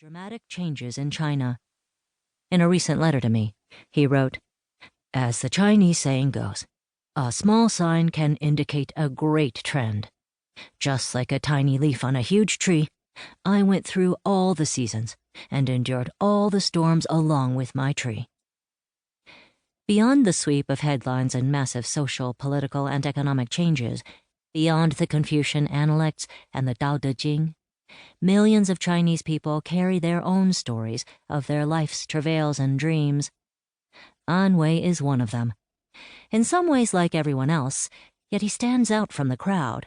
Dramatic changes in China. In a recent letter to me, he wrote, "As the Chinese saying goes, a small sign can indicate a great trend. Just like a tiny leaf on a huge tree, I went through all the seasons and endured all the storms along with my tree." Beyond the sweep of headlines and massive social, political, and economic changes, beyond the Confucian Analects and the Tao Te Ching, millions of Chinese people carry their own stories of their life's travails and dreams. An Wei is one of them. In some ways like everyone else, yet he stands out from the crowd.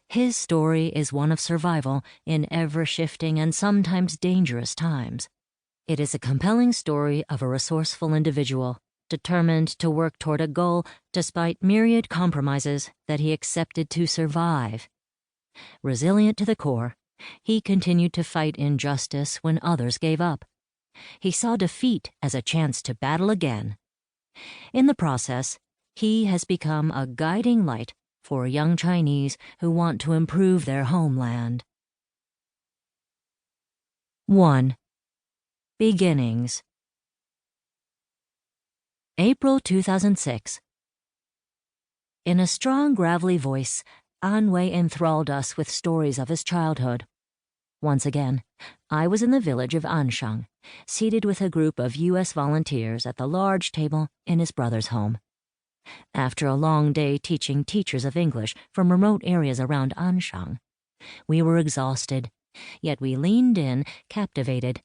His story is one of survival in ever-shifting and sometimes dangerous times. It is a compelling story of a resourceful individual determined to work toward a goal despite myriad compromises that he accepted to survive. Resilient to the core, he continued to fight injustice when others gave up. He saw defeat as a chance to battle again. In the process, he has become a guiding light for young Chinese who want to improve their homeland. 1. Beginnings. April 2006. In a strong, gravelly voice, An Wei enthralled us with stories of his childhood. Once again, I was in the village of Anshang, seated with a group of U.S. volunteers at the large table in his brother's home. After a long day teaching teachers of English from remote areas around Anshang, we were exhausted, yet we leaned in, captivated.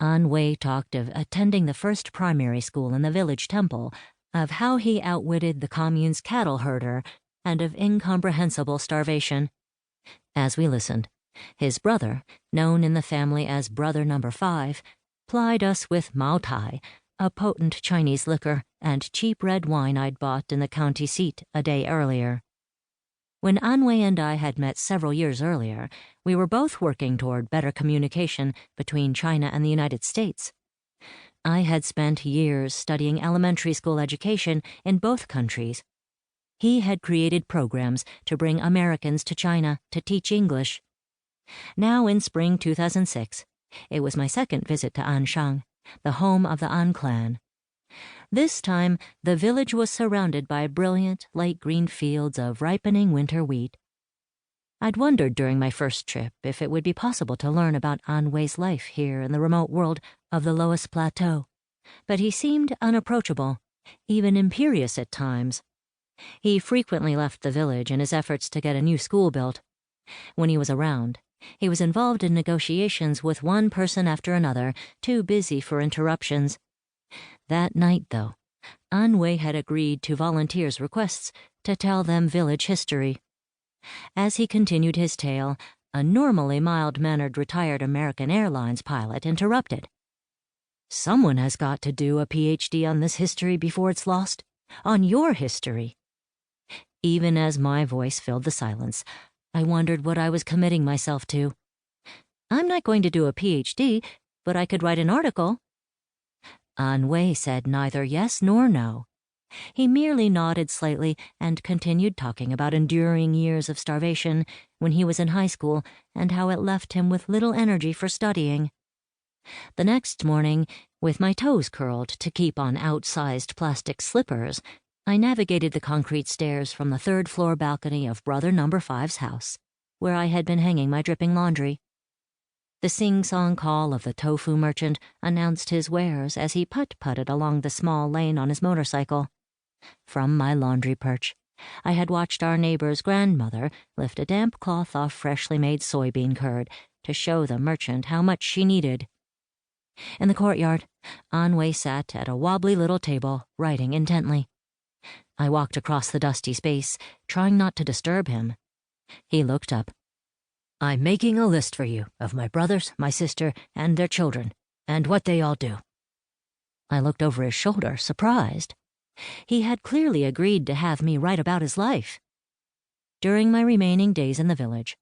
An Wei talked of attending the first primary school in the village temple, of how he outwitted the commune's cattle herder, and of incomprehensible starvation. As we listened, his brother, known in the family as Brother Number 5, plied us with Mao Tai, a potent Chinese liquor and cheap red wine I'd bought in the county seat a day earlier. When An Wei and I had met several years earlier, we were both working toward better communication between China and the United States. I had spent years studying elementary school education in both countries. He had created programs to bring Americans to China to teach English. Now in spring 2006, it was my second visit to Anshang, the home of the An clan. This time, the village was surrounded by brilliant, light green fields of ripening winter wheat. I'd wondered during my first trip if it would be possible to learn about An Wei's life here in the remote world of the Loess Plateau, but he seemed unapproachable, even imperious at times. He frequently left the village in his efforts to get a new school built. When he was around, he was involved in negotiations with one person after another, too busy for interruptions. That night, though, An Wei had agreed to volunteers' requests to tell them village history. As he continued his tale, a normally mild-mannered retired American Airlines pilot interrupted. "Someone has got to do a PhD on this history before it's lost. On your history." Even as my voice filled the silence, I wondered what I was committing myself to. "I'm not going to do a PhD, but I could write an article." An Wei said neither yes nor no. He merely nodded slightly and continued talking about enduring years of starvation when he was in high school and how it left him with little energy for studying. The next morning, with my toes curled to keep on outsized plastic slippers, I navigated the concrete stairs from the third-floor balcony of Brother Number 5's house, where I had been hanging my dripping laundry. The sing-song call of the tofu merchant announced his wares as he putt-putted along the small lane on his motorcycle. From my laundry perch, I had watched our neighbor's grandmother lift a damp cloth off freshly made soybean curd to show the merchant how much she needed. In the courtyard, An Wei sat at a wobbly little table, writing intently. I walked across the dusty space, trying not to disturb him. He looked up. "I'm making a list for you of my brothers, my sister, and their children, and what they all do." I looked over his shoulder, surprised. He had clearly agreed to have me write about his life. During my remaining days in the village,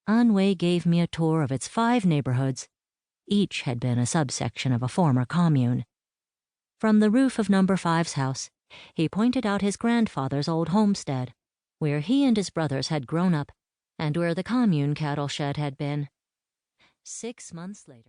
An Wei gave me a tour of its 5 neighborhoods. Each had been a subsection of a former commune. From the roof of Number 5's house, he pointed out his grandfather's old homestead, where he and his brothers had grown up, and where the commune cattle shed had been. 6 months later.